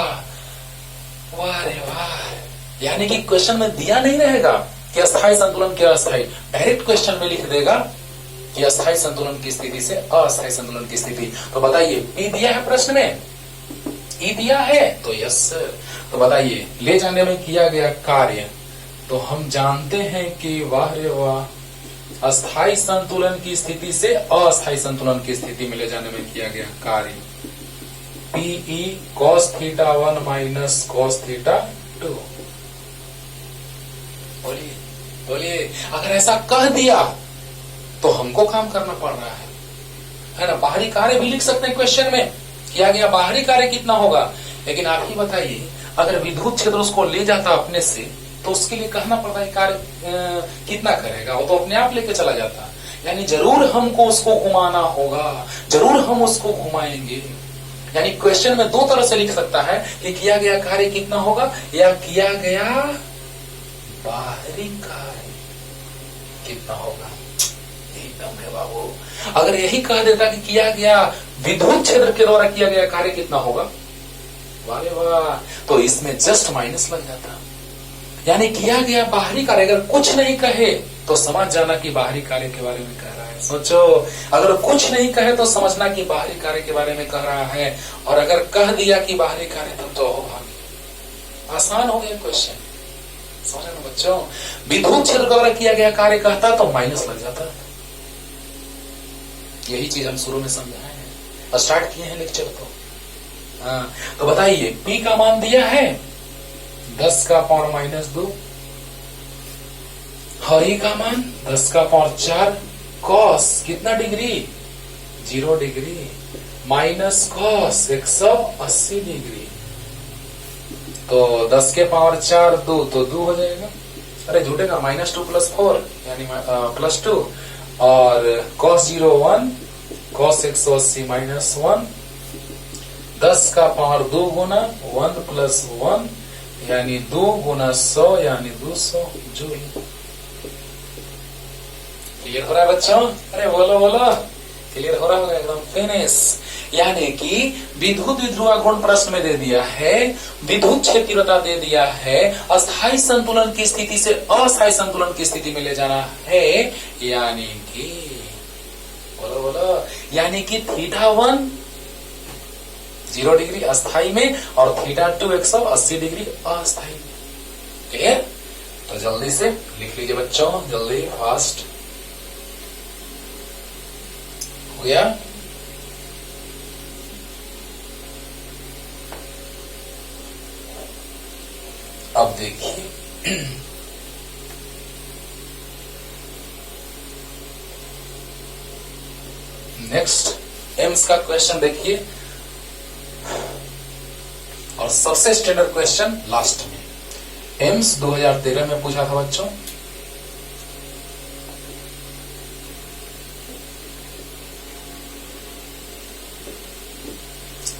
वाह रे वाह, यानी कि क्वेश्चन में दिया नहीं रहेगा कि अस्थाई संतुलन के अस्थाई, डायरेक्ट क्वेश्चन में लिख देगा कि अस्थाई संतुलन की स्थिति से अस्थाई संतुलन की स्थिति। तो बताइए, P दिया है प्रश्न में, E दिया है, तो यस सर। तो बताइए, ले जाने में किया गया कार्य, तो हम जानते हैं कि वाह रे वाह, अस्थाई संतुलन की स्थिति से अस्थाई संतुलन की स्थिति में ले जाने में किया गया कार्य PE cos θ1 माइनस cos θ2। बोलिए बोलिए, अगर ऐसा कह दिया तो हमको काम करना पड़ रहा है। है ना। बाहरी कार्य भी लिख सकते हैं क्वेश्चन में, किया गया बाहरी कार्य कितना होगा। लेकिन आप ही बताइए, अगर विद्युत क्षेत्र उसको ले जाता अपने से, तो उसके लिए कहना पड़ता है कार्य कितना करेगा, वो तो अपने आप लेके चला जाता। यानी जरूर हमको उसको घुमाना होगा, जरूर हम उसको घुमाएंगे। यानी क्वेश्चन में दो तरह से लिख सकता है कि किया गया कार्य कितना होगा, या किया गया बाहरी कार्य कितना होगा। एकदम है बाबू। अगर यही कह देता कि किया गया विद्युत क्षेत्र के द्वारा किया गया कार्य कितना होगा, वाह वाह, तो इसमें जस्ट माइनस लग जाता। यानी किया गया बाहरी कार्य अगर कुछ नहीं कहे तो समझ जाना कि बाहरी कार्य के बारे में कह रहा है। सोचो, अगर कुछ नहीं कहे तो समझना कि बाहरी कार्य के बारे में कह रहा है, और अगर कह दिया कि बाहरी कार्य तब तो भागी। आसान हो गया क्वेश्चन, समझ ना बच्चों। विद्युत क्षेत्र द्वारा किया गया कार्य कहता तो माइनस लग जाता। यही चीज हम शुरू में समझाए हैं, स्टार्ट किए हैं लेक्चर तो। हाँ, तो बताइए P का मान दिया है 10 का पावर -2, और E का मान 10 का पावर 4 कॉस कितना degree, 0 degree, minus cos 180 degree. तो 10 के पावर 4 2 तो 2 हो जाएगा। अरे झूठेगा, -2 + 4 यानी +2, और cos 0 1, cos 180 -1, 10 का पावर 2 गुना 1 + 1 यानी 2 गुना 100 यानी 200 जूल। क्लियर हो रहा है बच्चों? अरे बोलो बोलो, क्लियर हो रहा होगा एकदम फिनिश। यानी कि विद्युत विध्रुवा गुण प्रश्न में दे दिया है, विद्युत क्षेत्रता दे दिया है, अस्थायी संतुलन की स्थिति से अस्थायी संतुलन की स्थिति में ले जाना है। यानी कि बोलो बोलो, यानी कि θ1 0 डिग्री अस्थाई में और θ2 180 डिग्री अस्थाई में। क्लियर? तो जल्दी से लिख लीजिए बच्चों, जल्दी फास्ट हो गया। अब देखिए नेक्स्ट एम्स का क्वेश्चन देखिए, और सबसे स्टैंडर्ड क्वेश्चन लास्ट में। एम्स 2013 में पूछा था बच्चों,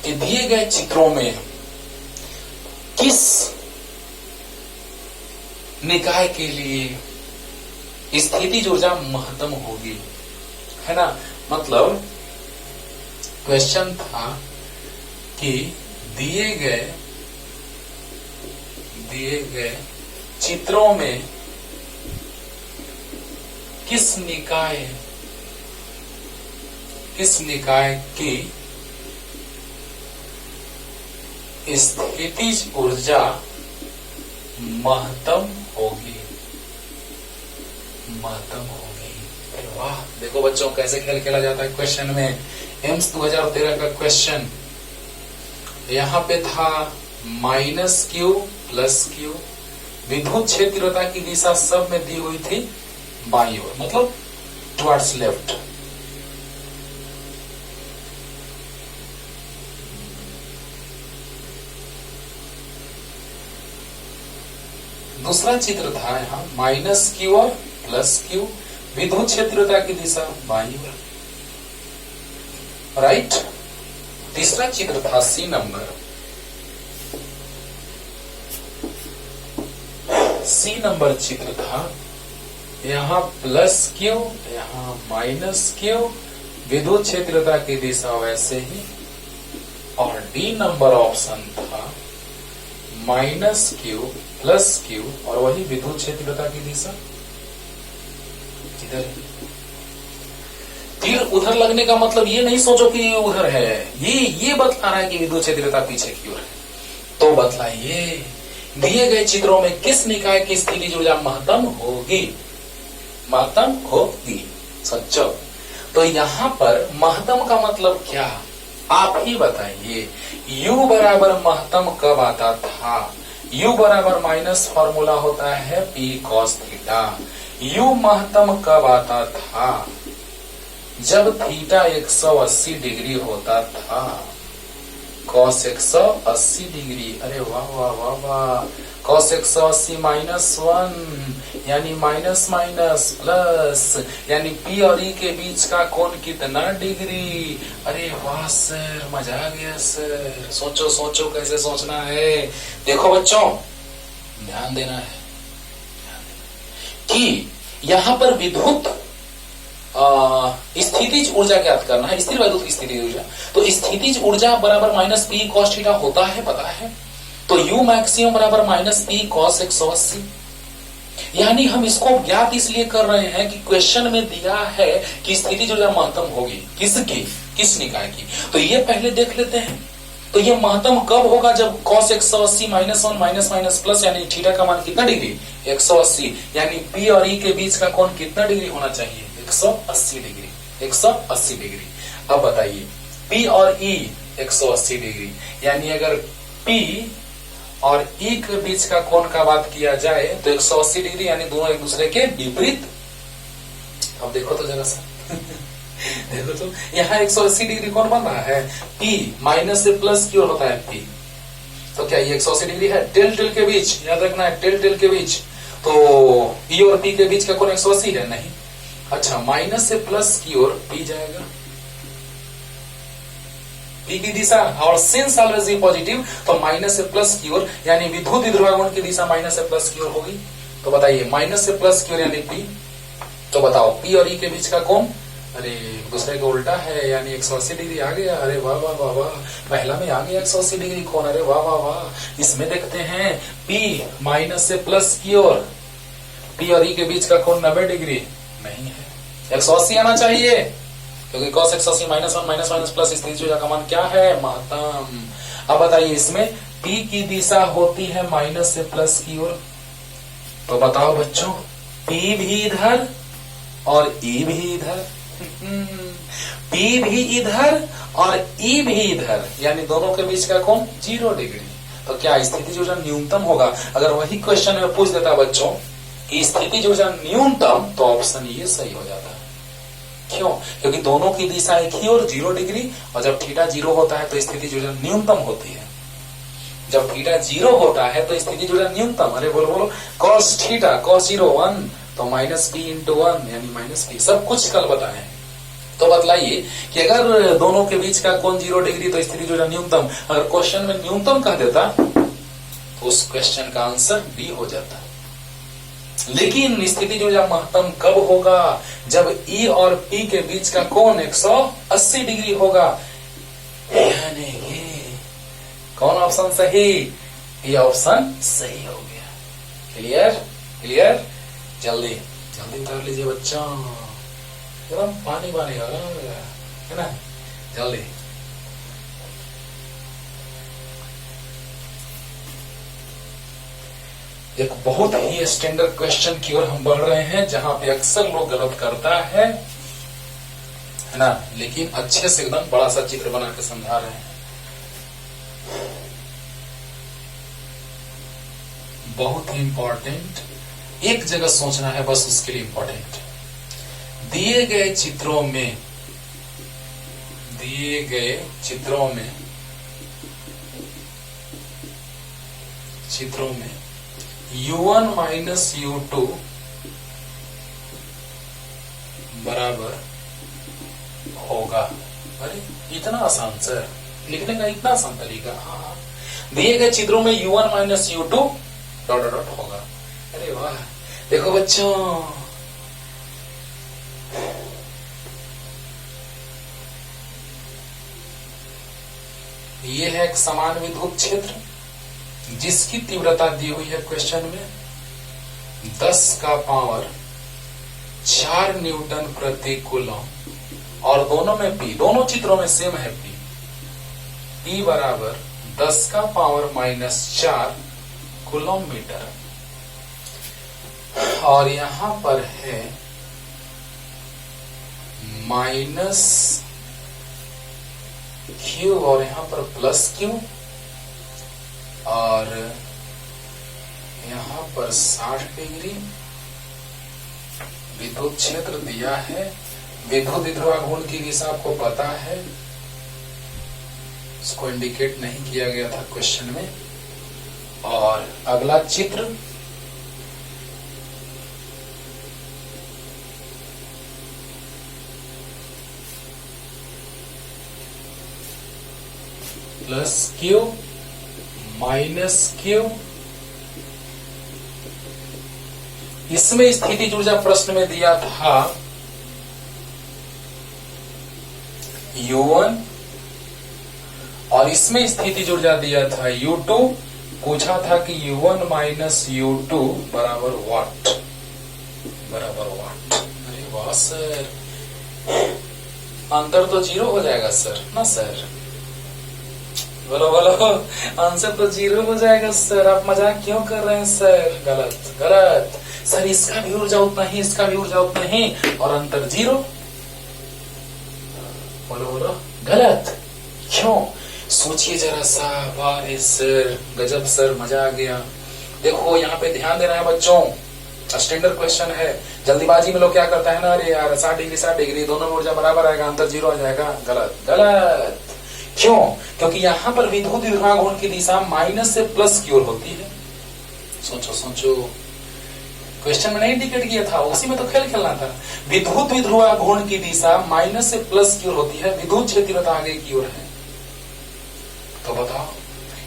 कि दिए गए चित्रों में किस निकाय के लिए स्थितिज ऊर्जा महत्तम होगी, है ना। मतलब क्वेश्चन था कि दिए गए चित्रों में किस निकाय की स्थितिज ऊर्जा महत्तम होगी। अरे वाह, देखो बच्चों कैसे खेल खेला जाता है क्वेश्चन में। एम्स 2013 का क्वेश्चन यहां पे था -q + q, विद्युत क्षेत्रता की दिशा सब में दी हुई थी बाईं ओर, मतलब टुवर्ड्स लेफ्ट। दूसरा चित्र था यहाँ -q और +q, विद्युत क्षेत्रता की दिशा बाईं ओर, राइट। तीसरा चित्र था C नंबर चित्र था, यहाँ +q यहाँ -q, विद्युत क्षेत्रता की दिशा वैसे ही, और D नंबर ऑप्शन था -q +q और वही विद्युत क्षेत्रता की दिशा इधर। तीर उधर लगने का मतलब ये नहीं सोचो कि ये उधर है, ये बतला रहा है कि विद्युत क्षेत्रता पीछे की ओर है। तो बतलाइए दिए गए चित्रों में किस निकाय की स्थितिज ऊर्जा महत्तम होगी। सच्चो, तो यहाँ पर महत्तम का मतलब क्या, आप ही बताइए। U बराबर महत्तम कब आता था? U बराबर माइनस फॉर्मूला होता है P cos θ। U महत्तम कब आता था? जब थीटा 180 डिग्री होता था, कॉस 180 डिग्री, अरे वाह वाह वाह वाह, कॉस 180 -1 यानी माइनस माइनस प्लस, यानी पी और ई के बीच का कोण कितना डिग्री। अरे वाह सर, मजा आ गया सर। सोचो सोचो कैसे सोचना है। देखो बच्चों, ध्यान देना है कि यहां पर विद्युत स्थितिज ऊर्जा ज्ञात करना है, स्थिर वैद्युत स्थितिज ऊर्जा। तो स्थितिज ऊर्जा बराबर माइनस पी कॉस थीटा होता है, पता है। तो यू मैक्सिमम बराबर माइनस पी कॉस 180, यानी हम इसको ज्ञात इसलिए कर रहे हैं कि क्वेश्चन में दिया है कि स्थितिज ऊर्जा महत्तम होगी किसकी, किस निकाय की। तो ये पहले देख लेते हैं। तो ये महत्तम कब होगा, जब cos 180 -1 माइनस माइनस प्लस, यानी थीटा का मान कितना डिग्री 180, यानी P और E के बीच का कोण कितना डिग्री होना चाहिए 180 डिग्री, 180 डिग्री। अब बताइए P और E 180 डिग्री, यानी अगर P और E के बीच का कोण का बात किया जाए तो 180 डिग्री, यानी दोनों एक दूसरे के विपरीत। अब देखो तो जरा सा देखो तो यहाँ 180 डिग्री कौन बन रहा है, P माइनस से प्लस की ओर होता है P। तो क्या ये 180 डिग्री है, टेल टेल के बीच, याद रखना है टेल टेल के बीच। तो E और P के बीच का कोण 180 है, नहीं। अच्छा, माइनस से प्लस की ओर P जाएगा, P की दिशा, और सिंस ऑलवेज बी पॉजिटिव तो माइनस से प्लस की ओर, यानी विद्युत ध्रुवागुण की दिशा माइनस से प्लस की ओर होगी। तो बताइए माइनस से प्लस की ओर यानी P। तो बताओ P और E के बीच का कोण, अरे दूसरे का उल्टा है, यानी 180 डिग्री आ गया। अरे वाह वाह वाह वाह, पहला में आ गया 180 डिग्री कोण, अरे वाह वाह वाह। इसमें देखते हैं P माइनस से प्लस की ओर, P और E के बीच का कोण 90 डिग्री नहीं है, 180 आना चाहिए, क्योंकि cos 180 -1 माइनस माइनस प्लस, स्थितिज ऊर्जा का मान क्या है, महत्तम। अब बताइए इसमें P की दिशा होती है माइनस से प्लस की ओर। तो बताओ बच्चों, P भी इधर और E भी इधर, P भी इधर और E भी इधर, यानी दोनों के बीच का कोण 0 डिग्री। तो क्या स्थितिज ऊर्जा न्यूनतम होगा? अगर वही क्वेश्चन में पूछ देता बच्चों कि स्थितिज ऊर्जा न्यूनतम, तो ऑप्शन ये सही हो जाता है। क्यों? क्योंकि दोनों की दिशा एक ही और 0 डिग्री, और जब थीटा 0 होता है तो स्थितिज ऊर्जा न्यूनतम होती है। जब थीटा 0 होता है तो स्थितिज ऊर्जा न्यूनतम, अरे बोलो बोलो, cos थीटा cos 0 1 तो माइनस P इंटू 1 यानी माइनस P। सब कुछ कल बताए। तो बतलाइए कि अगर दोनों के बीच का कोण 0 डिग्री तो स्थितिज ऊर्जा न्यूनतम, अगर क्वेश्चन में न्यूनतम कह देता तो उस क्वेश्चन का आंसर डी हो जाता। लेकिन स्थितिज ऊर्जा महत्तम कब होगा? जब E और P के बीच का कोण 180 डिग्री होगा। यानी कि कौन ऑप्शन सही? ये ऑप्शन सही हो गया। क्लियर क्लियर, जल्दी जल्दी कर लीजिए बच्चों, एकदम पानी पानी है ना, जल्दी। एक बहुत ही स्टैंडर्ड क्वेश्चन की ओर हम बढ़ रहे हैं, जहां पे अक्सर लोग गलत करता है ना, लेकिन अच्छे से एकदम बड़ा सा चित्र बना के समझा रहे हैं। बहुत ही इंपॉर्टेंट, एक जगह सोचना है बस, उसके लिए इंपॉर्टेंट। दिए गए चित्रों में U1 माइनस U2 बराबर होगा। अरे इतना आसान सर, लिखने का इतना आसान तरीका। हाँ, दिए गए चित्रों में U1 minus U2 dot dot dot होगा। अरे वाह, देखो बच्चों, ये है एक समान विद्युत क्षेत्र जिसकी तीव्रता दी हुई है क्वेश्चन में 10 का पावर 4 न्यूटन प्रति कूलम, और दोनों में P, दोनों चित्रों में सेम है P बराबर 10 का पावर -4 कूलम मीटर, और यहां पर है माइनस Q और यहां पर प्लस Q, और यहां पर 60 डिग्री विद्युत क्षेत्र दिया है। विद्युत द्विध्रुव घूर्ण की दिशा आपको पता है, इसको इंडिकेट नहीं किया गया था क्वेश्चन में। और अगला चित्र, प्लस क्यू माइनस क्यू, इसमें स्थिति ऊर्जा प्रश्न में दिया था U1 और इसमें स्थिति ऊर्जा दिया था U2। पूछा था कि U1 माइनस U2 बराबर वाट, बराबर वाट। अरे वाह सर, अंतर तो 0 हो जाएगा सर ना सर, बोलो बोलो, आंसर तो 0 हो जाएगा सर। आप मजाक क्यों कर रहे हैं सर? गलत गलत सर, इसका भी ऊर्जा उतना ही, इसका भी ऊर्जा उतना ही, और अंतर 0। बोलो बोलो, गलत क्यों? सोचिए जरा सा। वाह सर, गजब सर, मजा आ गया। देखो यहाँ पे ध्यान देना है बच्चों, स्टैंडर्ड क्वेश्चन है। जल्दीबाजी में लोग क्या करता है ना, अरे यार 60 डिग्री दोनों में ऊर्जा बराबर आएगा, अंतर 0 आ जाएगा। गलत गलत क्यों? क्योंकि यहाँ पर विद्युत द्विध्रुव घूर्ण की दिशा माइनस से प्लस की ओर होती है। सोचो सोचो, क्वेश्चन में नहीं इंडिकेट किया था, उसी में तो खेल खेलना था। विद्युत द्विध्रुव घूर्ण की दिशा माइनस से प्लस की ओर होती है, विद्युत क्षेत्रता आगे की ओर है। तो बताओ,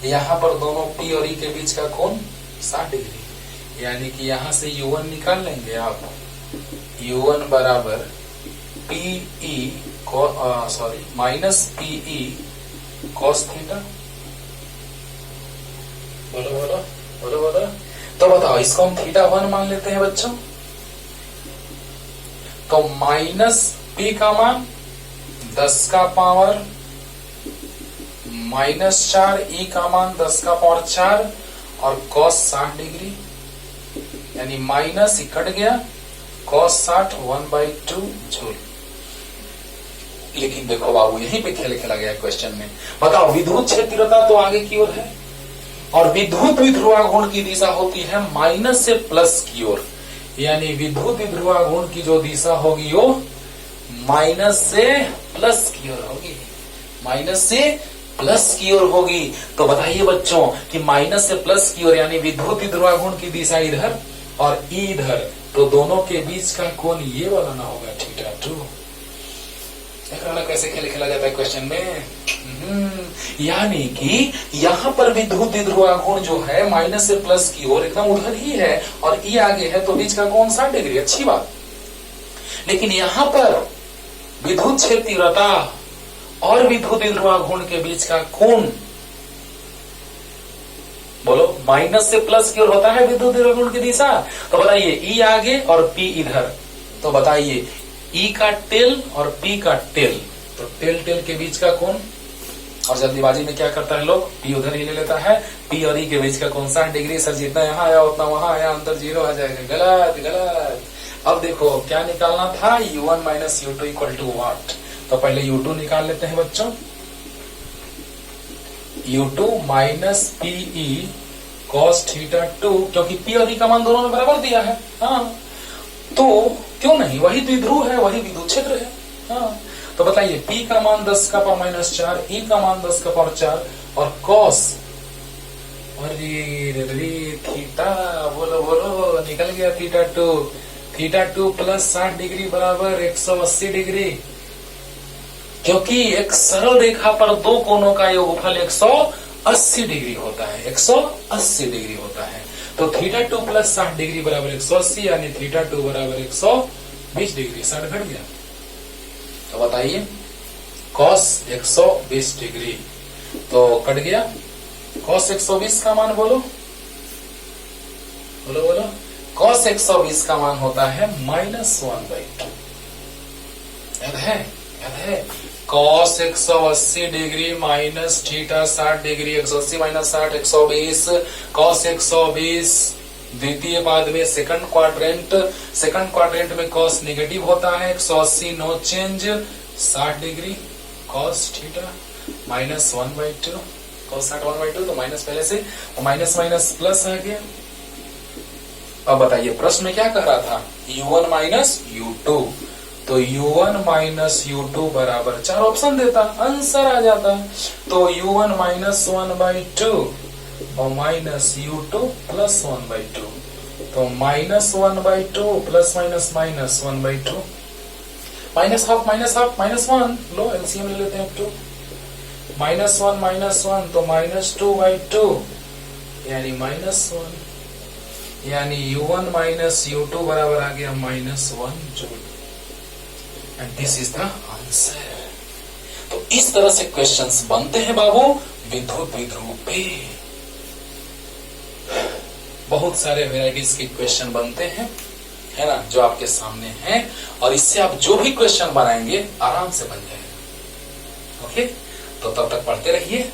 यहाँ पर दोनों P और E के बीच का कोण 60 डिग्री, यानी कि यहां से U1 निकाल लेंगे आप। U1 बराबर PE minus PE cos theta. बोलो बोलो बोलो बोलो। तो बताओ, इसको हम θ1 मान लेते हैं बच्चों। तो माइनस P का मान 10 का पावर -4, E का मान 10 का पावर 4 और cos 60 डिग्री, यानी माइनस कट गया, cos 60 1/2 जूल। लेकिन देखो बाबू, यहीं पे खेल खेला गया क्वेश्चन में। बताओ, विद्युत क्षेत्रता तो आगे की ओर है और विद्युत द्विध्रुव घूर्ण की दिशा होती है माइनस से प्लस की ओर, यानी विद्युत द्विध्रुव घूर्ण की जो दिशा होगी वो माइनस से प्लस की ओर होगी, माइनस से प्लस की ओर होगी। तो बताइए बच्चों कि माइनस से प्लस की ओर यानी विद्युत द्विध्रुव घूर्ण की दिशा इधर और ई इधर, तो दोनों के बीच का कोण ये वाला ना होगा, θ2। कैसे खेल खेला जाता है क्वेश्चन में। यानी कि यहाँ पर विद्युत द्विध्रुव घूर्ण जो है माइनस से प्लस की ओर एकदम उधर ही है और ई आगे है, तो बीच का कोण 60 डिग्री, अच्छी बात। लेकिन यहाँ पर विद्युत क्षेत्रता और विद्युत द्विध्रुव घूर्ण के बीच का कोण, बोलो, माइनस से प्लस की ओर होता है विद्युत द्विध्रुव घूर्ण की दिशा। तो बताइए, ई आगे और पी इधर, तो बताइए ई का टेल और पी का टेल, तो टेल टेल के बीच का कोण। और जल्दीबाजी में क्या करता है लोग, पी उधर ही ले लेता है, पी और ई के बीच का कोण 60 डिग्री। सर जितना यहाँ आया उतना वहां आया, अंतर 0 आ जाएगा। गलत गलत। अब देखो क्या निकालना था, U1 minus U2 equal to वाट। तो पहले U2 निकाल लेते हैं बच्चों। U2 माइनस PE cos θ2, क्योंकि P और E का मान दोनों में बराबर दिया है। हाँ, तो क्यों नहीं, वही द्विध्रुव है, वही विद्युत क्षेत्र है। हाँ, तो बताइए, P का मान 10 का पावर -4, E का मान 10 का पावर 4 और cos, अरे थीटा, बोलो बोलो, निकल गया θ2 प्लस 60 डिग्री बराबर 180 डिग्री, क्योंकि एक सरल रेखा पर दो कोणों का योगफल 180 डिग्री होता है, 180 डिग्री होता है। तो θ2 प्लस 60 डिग्री बराबर 180, यानी θ2 बराबर 120 डिग्री। 60 घट गया, तो बताइए cos 120 डिग्री, तो कट गया। cos 120 का मान बोलो बोलो बोलो। cos 120 का मान होता है -1/2। याद है, याद है। cos 180 degree minus theta 60 degree, 180 minus 60 120, cos 120 द्वितीय पाद में सेकंड क्वाड्रेंट में cos नेगेटिव होता है, 180 no change, 60 degree cos theta minus 1/2, cos 60 1/2, तो माइनस पहले से, तो माइनस माइनस प्लस आ गया। अब बताइए प्रश्न में क्या कह रहा था, U1 माइनस U2, तो U1 माइनस U2 बराबर 4 ऑप्शन देता, आंसर आ जाता। तो U1 माइनस 1/2 और माइनस U2 प्लस 1/2, तो minus 1/2 plus minus minus 1/2, minus half minus 1, लो एलसीएम ले लेते हैं 2, माइनस 1 तो माइनस 2/2 यानी माइनस 1, यानी U1 माइनस U2 बराबर आ गया -1 joule. And this is the answer. तो इस तरह से क्वेश्चंस बनते हैं बाबू विद्युत विध्रुव पे। बहुत सारे वेराइटीज के क्वेश्चन बनते हैं, है ना, जो आपके सामने हैं, और इससे आप जो भी क्वेश्चन बनाएंगे आराम से बन जाएगा। ओके, तो तब तक पढ़ते रहिए।